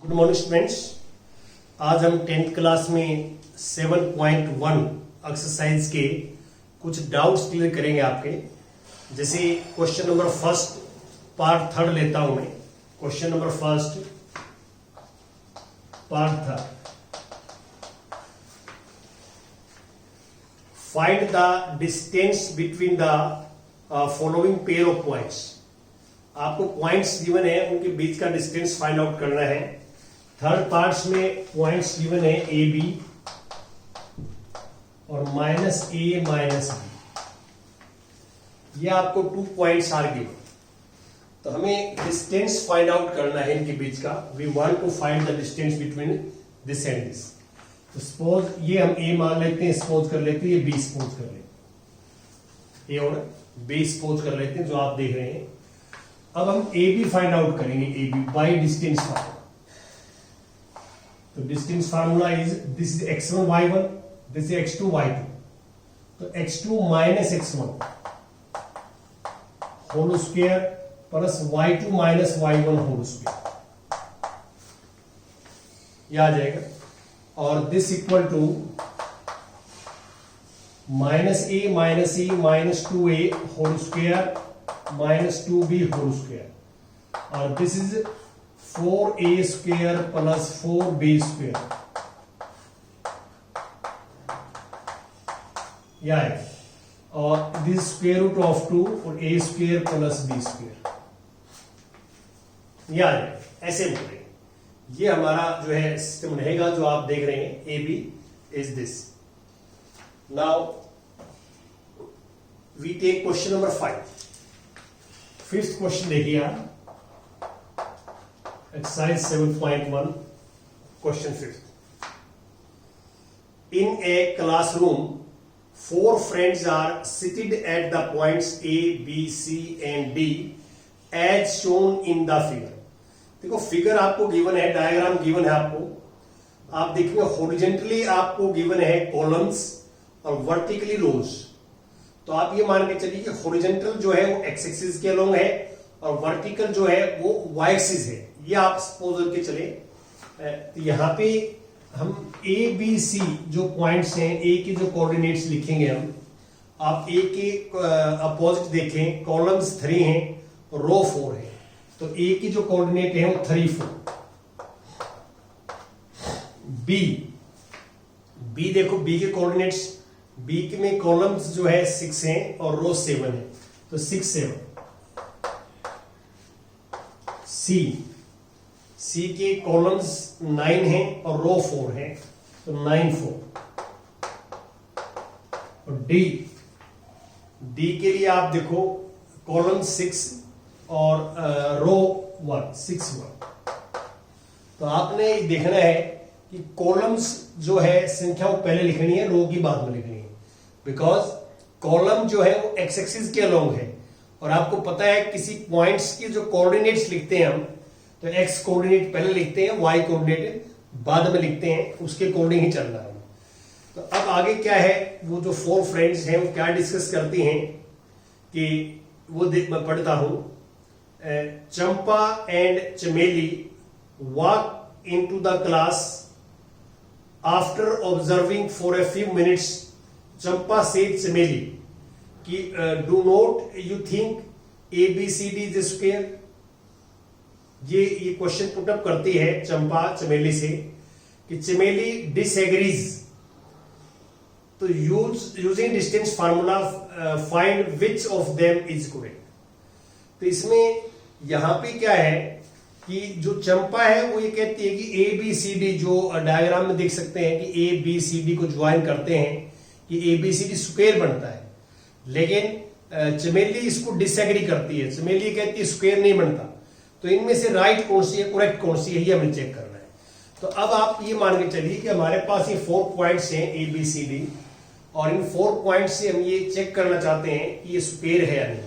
Good morning students. आज हम 10th class में 7.1 एक्सरसाइज के कुछ डाउट्स क्लियर करेंगे आपके। जैसे question number first part third लेता हूं मैं। Question number first part third, find the distance between the following pair of points. आपको पॉइंट्स गिवन है, उनके बीच का डिस्टेंस फाइंड आउट करना है। थर्ड पार्ट्स में पॉइंट्स गिवन है ए बी और माइनस ए माइनस बी। ये आपको 2 पॉइंट्स आर गिवन, तो हमें डिस्टेंस फाइंड आउट करना है इनके बीच का। We want to find the distance between this and this. तो सपोज ये हम ए मान लेते हैं, सपोज कर लेते हैं, ये बी सपोज कर लेते हैं, ए और बी सपोज कर लेते हैं जो आप देख रहे हैं। अब हम ए बी फाइंड आउट करेंगे, A B by distance formula. तो distance formula is this is x1 y1, this is x2 y2। तो x2 minus x1 whole square plus y2 minus y1 whole square, यह आ जाएगा। और this equal to minus A minus 2a whole square minus 2b whole square, और this is 4a square plus 4b square, यह है। और this square root of 2 और a square plus b square, यह आ जाएगा। ऐसे बोलेंगे, ये हमारा जो है सिस्टम रहेगा जो आप देख रहे हैं। A B is this. Now we take question number 5। Fifth question देखिए आप, exercise 7.1 question fifth. In a classroom 4 friends are seated at the points A, B, C and D as shown in the figure। देखो figure आपको given है, diagram given है आपको। आप देखेंगे horizontally आपको गिवन है कॉलम्स और वर्टिकली रोज। तो आप ये मान के चलिए कि हॉरिजॉन्टल जो है वो एक्स एक्सिस के अलोंग है और वर्टिकल जो है वो वाई एक्सिस है। ये आप सपोज करके चले। तो यहाँ पे हम ए बी सी जो पॉइंट्स हैं, ए के जो कोऑर्डिनेट्स लिखेंगे हम। आप ए के अपोजिट देखें, कॉलम्स 3 हैं और रो 4 है। तो ए की जो कोऑर्डिनेट है वो 3 4। बी देखो, बी के कोऑर्डिनेट्स, बी के में कॉलम्स जो है 6 हैं और रो 7 है, तो 6 7। सी के कॉलम्स 9 हैं और रो 4 है, तो 9 4। और डी के लिए आप देखो कॉलम 6 और रो 1 6 1। तो आपने देखना है कि कॉलम्स जो है संख्या वो पहले लिखनी है, रो की बाद में लिखनी है। बिकॉज कॉलम जो है वो एक्स एक्सिस के अलोंग है, और आपको पता है किसी पॉइंट्स की जो कोऑर्डिनेट्स लिखते हैं हम, तो एक्स कोऑर्डिनेट पहले लिखते हैं, वाई कोऑर्डिनेट बाद में लिखते हैं, उसके अकॉर्डिंग ही चलना है। तो अब आगे क्या है, वो जो 4 फ्रेंड्स हैं वो क्या डिस्कस करती हैं कि वो मैं पढ़ता हूं। चंपा एंड चमेली walk into the class after observing for a few minutes. Champa said चमेली कि do not you think ABCD is square. ये क्वेश्चन पुटअप करती है चंपा चमेली से कि चमेली डिसएग्रीज। तो using distance formula find which of them is correct. तो इसमें यहां पे क्या है कि जो चंपा है वो ये कहती है कि ABCD, जो डायग्राम में देख सकते हैं कि ABCD को ज्वाइन करते हैं कि ABCD स्क्वायर बनता है, लेकिन चमेली इसको डिसएग्री करती है। चमेली कहती है स्क्वायर नहीं बनता। तो इनमें से राइट कौन सी है, करेक्ट कौन सी है, ये हमें चेक करना है। तो अब आप ये मान के चलिए कि हमारे पास ये 4 पॉइंट्स हैं ABCD, और इन 4 पॉइंट्स से हम ये चेक करना चाहते हैं कि ये स्क्वायर है या नहीं।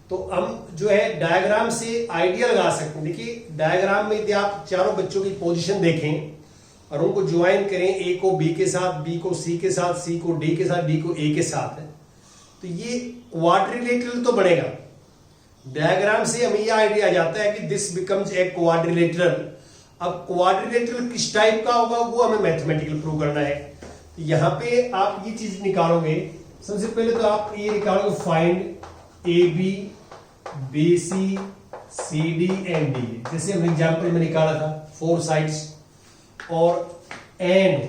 तो हम जो है डायग्राम से आइडिया लगा सकते हैं। देखिए डायग्राम में यदि आप चारों बच्चों की पोजीशन देखें और उनको ज्वाइन करें, ए को बी के साथ, बी को सी के साथ, सी को डी के साथ, डी को ए के साथ है, तो ये क्वाड्रिलेटरल तो बनेगा। डायग्राम से हमें यह आइडिया आ जाता है कि दिस बिकम्स ए क्वाड्रिलेटरल अब क्वाड्रिलेटरल किस टाइप का होगा वो हमें मैथमेटिकल प्रूव करना है। तो यहां पे आप ये चीज निकालोगे, सबसे पहले तो आप ये निकालोगे find A B B C C D and D, जैसे हम एग्जाम्पल में निकाला था 4 साइड्स, और एंड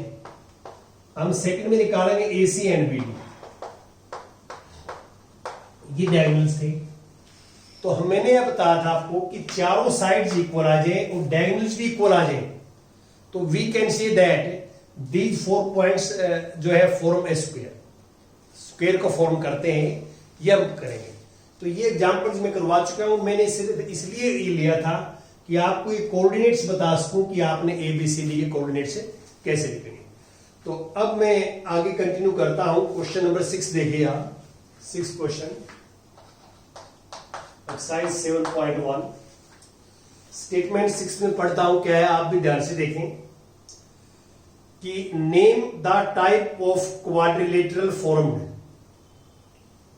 हम सेकंड में निकालेंगे ए सी एंड बी डी, ये डायगोनल्स थे। तो मैंने यह बताया था आपको कि चारों साइड्स इक्वल आ जाए और डायगोनल्स भी इक्वल आ जाए, तो we can say that these 4 points जो है फॉर्म ए स्क्वायर, स्क्वायर को फॉर्म करते हैं, ये हम करेंगे। तो ये एग्जांपल्स मैं करवा चुका हूं, मैंने इसलिए ये लिया था कि आपको ये कोऑर्डिनेट्स बता सकूं कि आपने ए बी सी डी के कोऑर्डिनेट्स कैसे लिखेंगे। तो अब मैं आगे कंटिन्यू करता हूं। क्वेश्चन नंबर 6 देखिए आप, 6 क्वेश्चन एक्सरसाइज 7.1। स्टेटमेंट 6 में पढ़ता हूं क्या है, आप भी ध्यान से देखें कि name the type of quadrilateral formed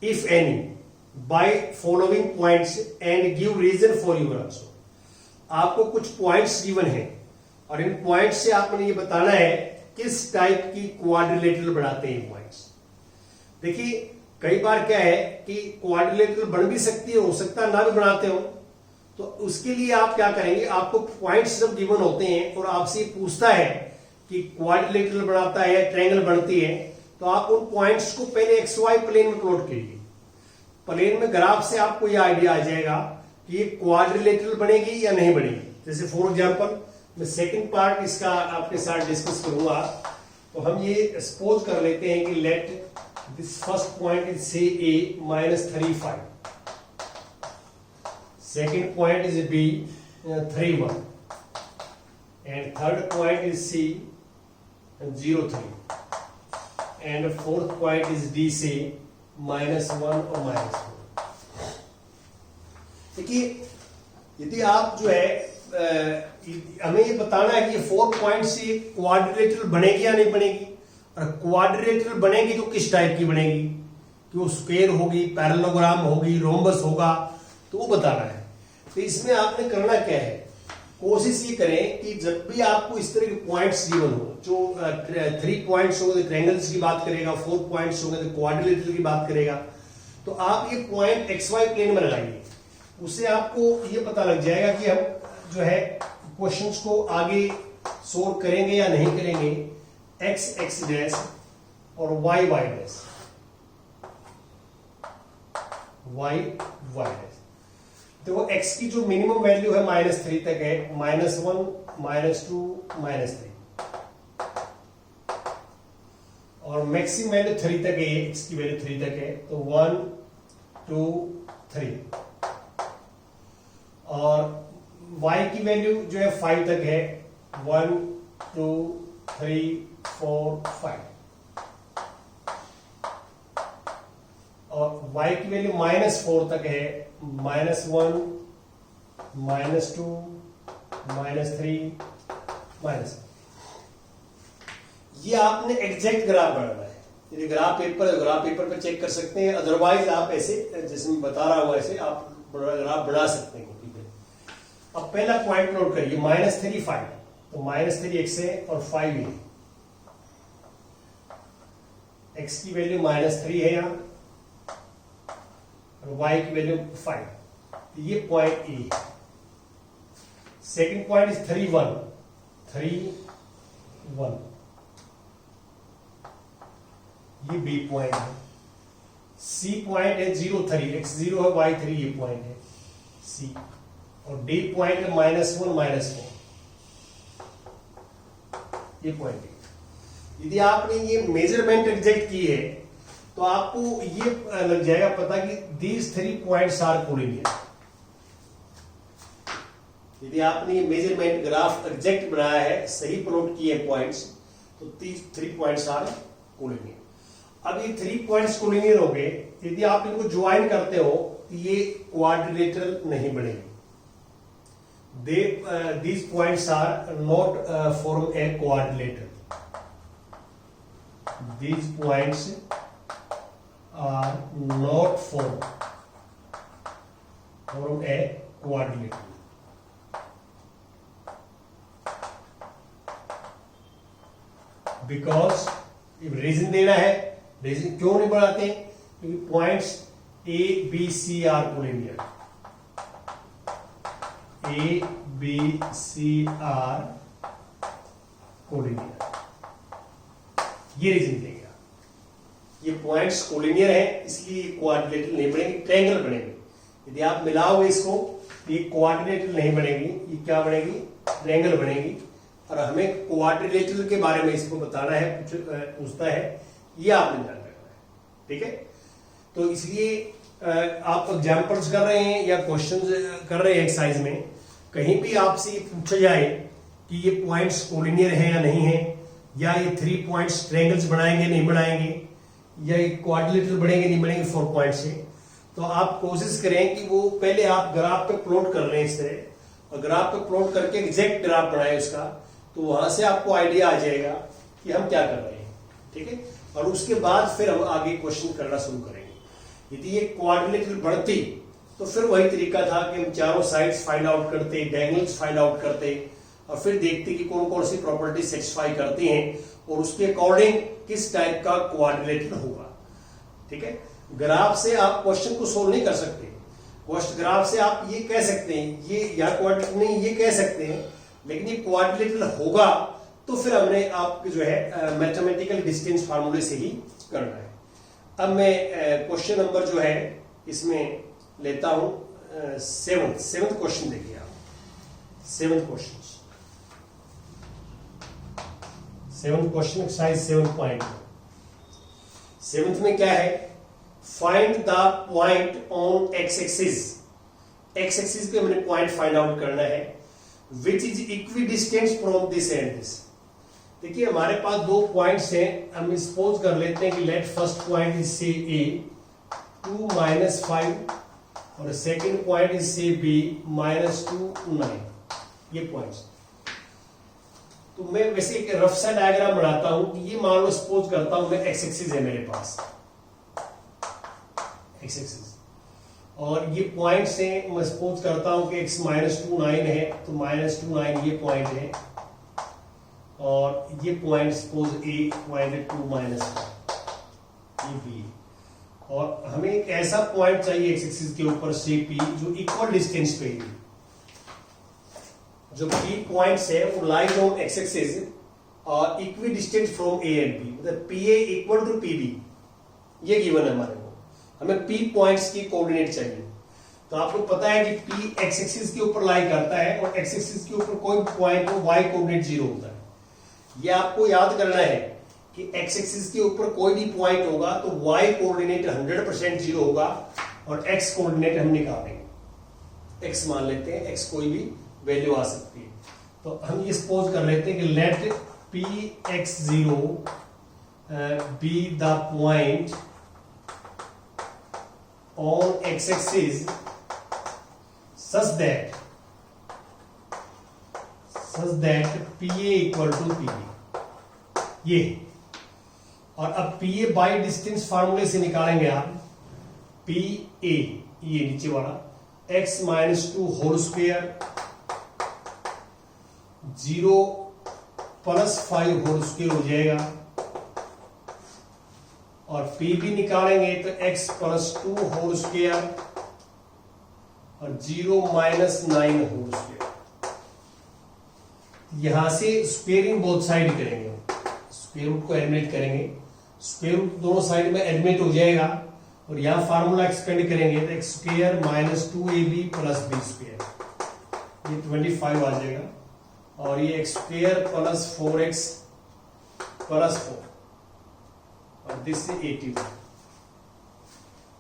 if any by following points and give reason for your answer. आपको कुछ पॉइंट्स गिवन है और इन पॉइंट्स से आपने ये बताना है किस टाइप की क्वाड्रिलेटरल बनाते हैं पॉइंट्स। देखिए कई बार क्या है कि क्वाड्रिलेटरल बन भी सकती है, हो सकता है ना भी बनाते हो, तो उसके लिए आप क्या करेंगे, आपको पॉइंट्स जब गिवन होते हैं और आपसे ये पूछता है कि क्वाड्रिलेटरल बनाता है, ट्रायंगल बनती है, तो आप उन पॉइंट्स को पहले एक्स वाई प्लेन में प्लॉट कीजिए। प्लेन में ग्राफ से आपको यह आइडिया आ जाएगा कि ये क्वाड्रिलेटरल बनेगी या नहीं बनेगी। जैसे फॉर एग्जांपल मैं सेकंड पार्ट इसका आपके साथ डिस्कस करूंगा। तो हम ये सपोज कर लेते हैं कि let this first point is से a -35, second point is b 31, and third point is c 03, and fourth point is d से -1 और -4। देखिए यदि आप जो है हमें ये बताना है कि ये 4 पॉइंट से क्वाड्रिलेटरल बनेगी या नहीं बनेगी, और क्वाड्रिलेटरल बनेगी तो किस टाइप की बनेगी, कि वो स्क्वायर होगी, पैरेललोग्राम होगी, रोम्बस होगा, तो वो बताना है। तो इसमें आपने करना क्या है, कोशिश ये करें कि जब भी आपको इस तरह के पॉइंट्स गिवन हो, जो 3 पॉइंट्स होंगे तो ट्रायंगल्स की बात करेगा, 4 पॉइंट्स होंगे तो क्वाड्रिलेटरल की बात करेगा, तो आप ये पॉइंट एक्स वाई प्लेन में लगाइए। उससे आपको ये पता लग जाएगा कि हम जो है क्वेश्चंस को आगे सोल्व करेंगे या नहीं करेंगे। एक्स एक्स डैश और Y Y dash, Y Y dash. देखो एक्स की जो मिनिमम वैल्यू है -3 तक है, -1 -2 -3, और मैक्सिमम वैल्यू 3 तक है, एक्स की वैल्यू 3 तक है, तो 1 2 3, और y की वैल्यू जो है 5 तक है, 1 2 3 4 5, और y की वैल्यू -4 तक है, -1 -2 -3 -। ये आपने एग्जैक्ट ग्राफ बनाना है। यदि ग्राफ पेपर पे चेक कर सकते हैं, अदरवाइज आप ऐसे जैसे मैं बता रहा हूं ऐसे आप ग्राफ बना सकते हैं। अब पहला पॉइंट नोट करिए, -3 5, तो -3 x है और 5 है, x की वैल्यू -3 है यहां और y की वैल्यू 5, तो ये point A. Second point is 3 1 3 1, ये बी पॉइंट है। सी पॉइंट है 0 3, x 0 है y 3, ये पॉइंट है सी, और डी पॉइंट है -1 -4, ये पॉइंट है। यदि आपने ये मेजरमेंट एग्जैक्ट की है तो आपको ये लग जाएगा पता कि दीज 3 पॉइंट्स आर कोलिनियर। यदि आपने ये मेजरमेंट ग्राफ एग्जैक्ट बनाया है, सही प्लॉट किए पॉइंट्स, तो 3 पॉइंट्स आर कोलिनियर। अब ये 3 पॉइंट्स कोलिनियर हो गए, यदि आप इनको ज्वाइन करते हो तो ये क्वाड्रिलेटरल नहीं बनेगी। These points are not form a quadrilateral. These points are not form a quadrilateral. Because reason देना है, रीजन क्यों नहीं बढ़ाते, क्योंकि points A B C are collinear, A B C are collinear, ये रीजन देगा। ये पॉइंट्स कोलिनियर है इसलिए क्वाड्रिलेटरल नहीं बनेंगे, ट्रायंगल बनेंगे। यदि आप मिलाओगे इसको तो ये क्वाड्रिलेटरल नहीं बनेगी, ये क्या बनेगी, ट्रायंगल बनेगी। और हमें क्वाड्रिलेटरल के बारे में इसको बताना है, कुछ पूछता है, ये आपने ध्यान रखना है, ठीक है। तो इसलिए आप एग्जाम्पल्स कर रहे हैं या क्वेश्चन कर रहे हैं एक्सरसाइज में, कहीं भी आपसे ये पूछा जाए कि ये पॉइंट्स कोलिनियर है या नहीं है, या ये 3 पॉइंट्स ट्रायंगल्स बनाएंगे नहीं बनाएंगे, या ये क्वाड्रिलेटरल बनेंगे नहीं बनेंगे 4 पॉइंट से, तो आप कोशिश करें कि वो पहले आप ग्राफ पे प्लॉट कर लें इस तरह, और ग्राफ पे प्लॉट करके एग्जैक्ट ग्राफ बनाए उसका, तो वहां से आपको आइडिया आ जाएगा कि हम क्या कर रहे हैं, ठीक है। और उसके बाद फिर हम आगे क्वेश्चन करना शुरू करेंगे। यदि ये क्वाड्रिलेटरल बढ़ती तो फिर वही तरीका था कि हम चारों साइड्स फाइंड आउट करते, डायगोनल्स फाइंड आउट करते, और फिर देखते कि कौन कौन सी प्रॉपर्टी सेटिस्फाई करती हैं और उसके अकॉर्डिंग किस टाइप का क्वाड्रिलेटरल होगा, ठीक है। ग्राफ से आप क्वेश्चन को सोल्व नहीं कर सकते, क्वेश्चन ग्राफ से आप ये कह सकते हैं ये या क्वाड्रिलेटरल नहीं, ये कह सकते हैं, लेकिन ये क्वाड्रिलेटरल होगा तो फिर हमने आप जो है मैथमेटिकल डिस्टेंस फार्मूले से ही करना है। अब मैं क्वेश्चन नंबर जो है इसमें लेता हूं सेवंथ क्वेश्चन। देखिए आप सेवंथ क्वेश्चन एक्सरसाइज 7.1। सेवंथ में क्या है, find the point on x axis. X axis पे हमने पॉइंट फाइंड आउट करना है which is equi distance from this and this. देखिए हमारे पास 2 पॉइंट्स हैं, हम सपोज कर लेते हैं कि लेट फर्स्ट पॉइंट इज से ए 2 - 5 और सेकंड पॉइंट इज से बी -2 9, ये पॉइंट्स। तो मैं वैसे एक रफ सा डायग्राम बनाता हूं कि ये मान लो सपोज करता हूं मैं एक्स एक्सिस है मेरे पास, एक्स एक्सिस, और ये पॉइंट्स हैं, मैं सपोज करता हूं कि x -2 9 है, तो -2 9 ये पॉइंट है, और ये पॉइंट सपोज a पॉइंट 2 - 1 ये b, और हमें एक ऐसा पॉइंट चाहिए एक्स एक्सिस के ऊपर से p जो इक्वल डिस्टेंस पे है। जो p पॉइंट्स है वो लाइज ऑन एक्स एक्सिस और equi distance from a and b, मतलब pa इक्वल टू pb, ये गिवन है हमारे को। हमें p पॉइंट्स की कोऑर्डिनेट चाहिए। तो आपको पता है कि p एक्स एक्सिस के ऊपर लाई करता है और एक्स एक्सिस के ऊपर कोई पॉइंट हो y कोऑर्डिनेट 0 होता है। ये आपको याद करना है कि एक्स एक्सिस के ऊपर कोई भी पॉइंट होगा तो y कोऑर्डिनेट 100% 0 होगा और x कोऑर्डिनेट हम निकालेंगे। x मान लेते हैं, x कोई भी वैल्यू आ सकती है। तो हम ये सपोज कर लेते हैं कि let px0 be the point on x axis such that pa equal to pb, ये। और अब pa बाई डिस्टेंस फार्मूले से निकालेंगे आप pa, ये नीचे वाला x -2 whole square 0 + 5 whole square हो जाएगा, और pb निकालेंगे तो x + 2 होल स्क्वायर और 0 - 9 होल स्क्वायर। यहां से स्क्वेयरिंग बोथ साइड करेंगे, स्क्वायर रूट को एलिमिनेट करेंगे, स्क्वायर रूट दोनों साइड में एलिमिनेट हो जाएगा, और यहां फार्मूला एक्सपेंड करेंगे तो x square -2ab + b square, ये 25 आ जाएगा, और ये x स्क्वायर + 4x + 4 और दिस से 81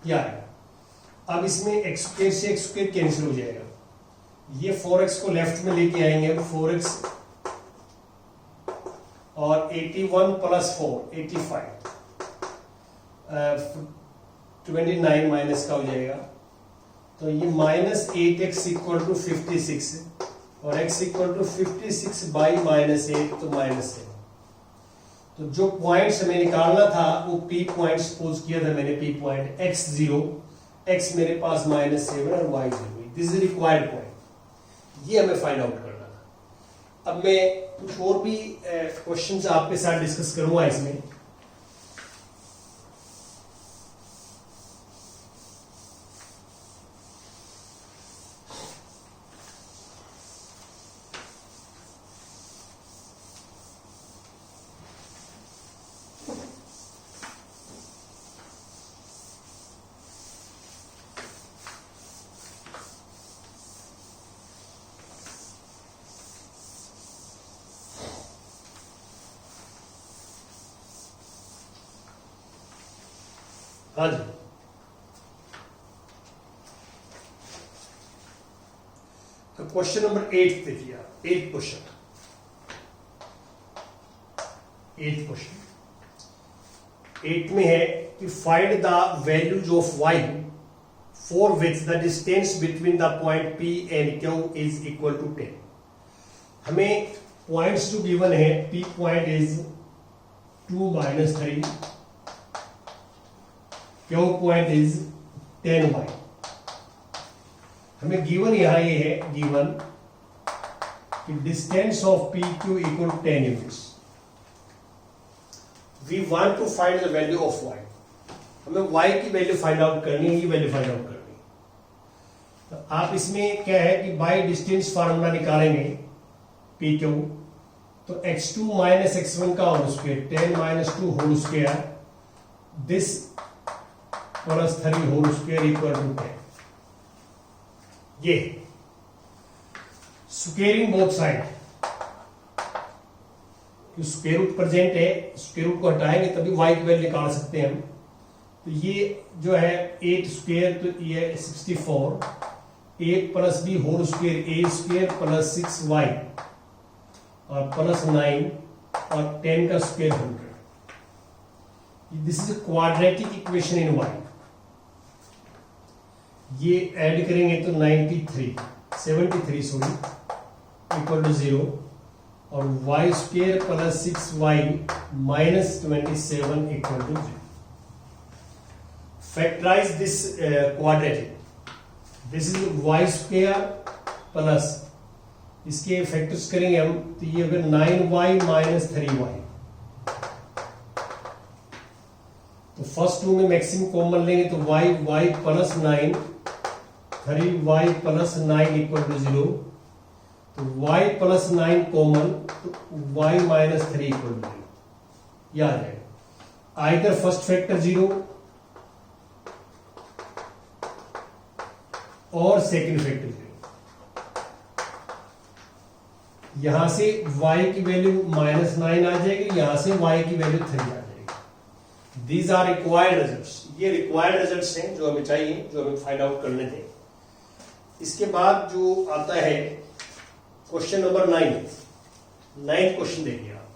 क्या है। अब इसमें x स्क्वायर से x स्क्वायर कैंसिल हो जाएगा, ये 4x को लेफ्ट में लेके आएंगे, 4x और 81 + 4 85 29 माइनस का हो जाएगा, तो ये -8x = 56 और x = 56 बाई -8 तो -7। तो जो पॉइंट्स हमें निकालना था वो p पॉइंट सपोज किया था मैंने, p पॉइंट x0, x मेरे पास -7 और y0, this is required point, ये हमें फाइंड आउट करना था। अब मैं कुछ और भी क्वेश्चंस आपके साथ डिस्कस करूंगा इसमें। हाँ जी, तो क्वेश्चन नंबर 8 देखिए आप। 8 क्वेश्चन में है कि find the values of y for which the distance between the point P and Q is equal to 10। हमें पॉइंट्स जो गिवन है, P point is 2 - 3, Q point is 10y। हमें गिवन यहां ये है, गिवन कि distance of PQ equal 10 units. We want to find the value of y। हमें y की वैल्यू फाइंड आउट करनी है, ये वैल्यू फाइंड आउट करनी है। तो आप इसमें क्या है कि बाय डिस्टेंस फार्मूला निकालेंगे PQ, तो x2 - x1 का whole square, 10 - 2 whole square, this +3 whole square equal to 10। ये squaring both side, square root present है, स्क्वायर रूट को हटाएंगे तभी y की वैल्यू निकाल सकते हैं हम। तो ये जो है 8 स्क्वायर, तो ये 64, a + b whole square, a² + 6y और +9 और 10 का square 100। This is a quadratic equation in y। ये ऐड करेंगे तो 73 सॉरी इक्वल टू 0 और y² + 6y - 27 equal to 0। Factorize this quadratic. This is y² plus, इसके फैक्टर्स करेंगे हम, तो ये अगर 9y - 3y, तो फर्स्ट टू में मैक्सिमम कॉमन लेंगे तो y + 9, 3y + 9 इक्वल टू 0, तो y + 9 कॉमन, तो y - 3 इक्वल टू 0। यह आ जाएगा। आइदर फर्स्ट फैक्टर 0 और सेकंड फैक्टर 0। यहां से y की वैल्यू -9 आ जाएगी, यहां से y की वैल्यू 3 आ जाएगी। These are required results. ये रिक्वायर्ड रिजल्ट्स हैं जो हमें चाहिए, जो हमें फाइंड आउट करने थे। इसके बाद जो आता है क्वेश्चन नंबर 9। 9th क्वेश्चन देखिए आप।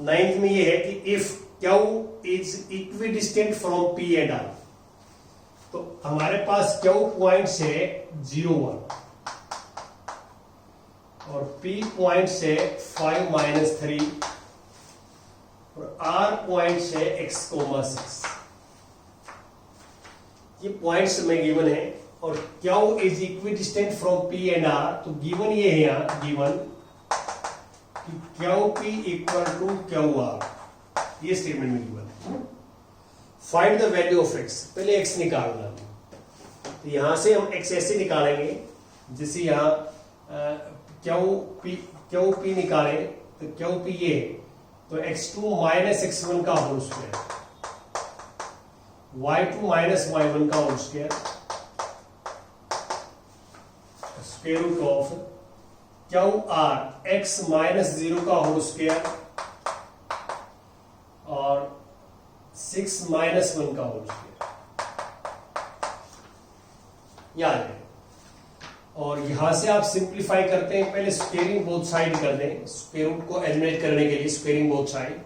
9th में ये है कि if Q is equidistant from P and R, तो हमारे पास Q पॉइंट से 0 1 और P पॉइंट से 5 - 3 और R पॉइंट से x, 6। ये पॉइंट्स में गिवन है और Q is equidistant from P and R। तो गिवन ये है यहां, गिवन कि QP इक्वल टू QR, ये स्टेटमेंट में गिवन है। Find the value of x। पहले x निकालना, तो यहां से हम x ऐसे निकालेंगे, जैसे यहां QP निकालें तो QP ये, तो x2 - x1 का होल स्क्वायर, y2 - y1 का whole square, square root of QR x - 0 का होल स्क्वायर और 6 - 1 का होल स्क्वायर। याद है। और यहां से आप सिंप्लीफाई करते हैं, पहले स्क्वेयरिंग बोथ साइड कर दें, स्क्वायर रूट को एलिमिनेट करने के लिए स्क्वेयरिंग बोथ साइड।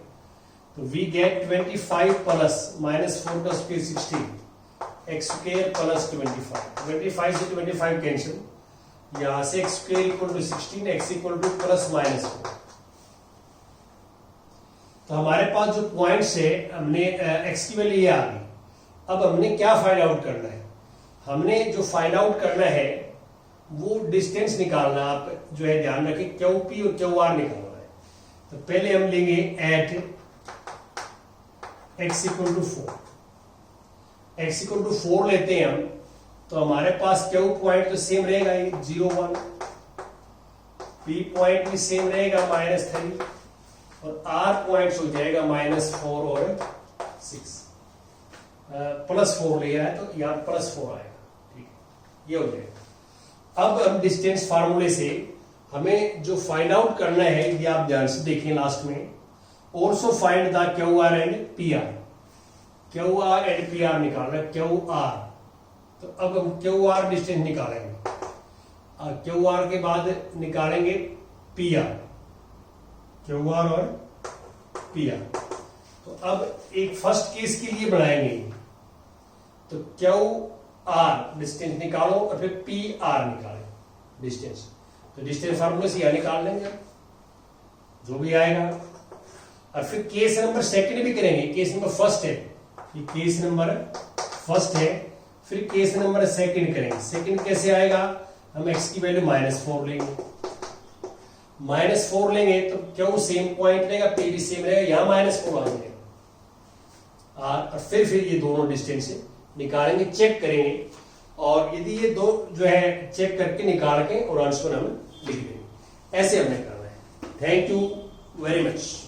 तो वी गेट 25 प्लस -4 का स्क्वायर 16, x² + 25 से 25 कैंसिल, यहां से x² equal to 16, x equal to +-4। तो हमारे पास जो पॉइंट्स है, हमने x की वैल्यू ये आ गई। अब हमने क्या फाइंड आउट करना है? हमने जो फाइंड आउट करना है वो डिस्टेंस निकालना आप जो है ध्यान रखें, क्यू पी और क्यू आर निकालना है। तो पहले हम लेंगे at x equal to 4, x equal to 4 लेते हैं हम, तो हमारे पास क्यू पॉइंट तो सेम रहेगा 0 1, पी पॉइंट भी सेम रहेगा -3 और आर पॉइंट हो जाएगा -4 और 6, +4 लिया है तो यहाँ +4 आएगा, ठीक है, ये हो जाएगा। अब हम डिस्टेंस फार्मूले से हमें जो फाइंड आउट करना है, ये आप ध्यान से देखें लास्ट में, also find the Q R and P R, Q R and P R निकालना, क्यू आर, तो अब हम क्यू आर डिस्टेंस निकालेंगे, क्यू आर के बाद निकालेंगे पी आर, क्यू आर और पी आर। तो अब एक फर्स्ट केस के लिए बनाएंगे, तो क्यू आर डिस्टेंस निकालो और फिर पी आर निकालें डिस्टेंस, तो डिस्टेंस फार्मूले से यह निकाल लेंगे जो भी आएगा। और फिर केस नंबर सेकंड भी करेंगे, केस नंबर फर्स्ट है, ये केस नंबर फर्स्ट है, फिर केस नंबर सेकंड करेंगे। सेकंड कैसे आएगा, हम x की वैल्यू -4 लेंगे, -4 लेंगे तो क्यू सेम पॉइंट रहेगा, पी भी सेम रहेगा, यहां -4 आ जाएगा, और फिर ये दोनों डिस्टेंस निकालेंगे, चेक करेंगे, और यदि ये दो जो है चेक करके निकाल के और आंसर हम लिख देंगे। ऐसे हमने करना है। Thank you very much.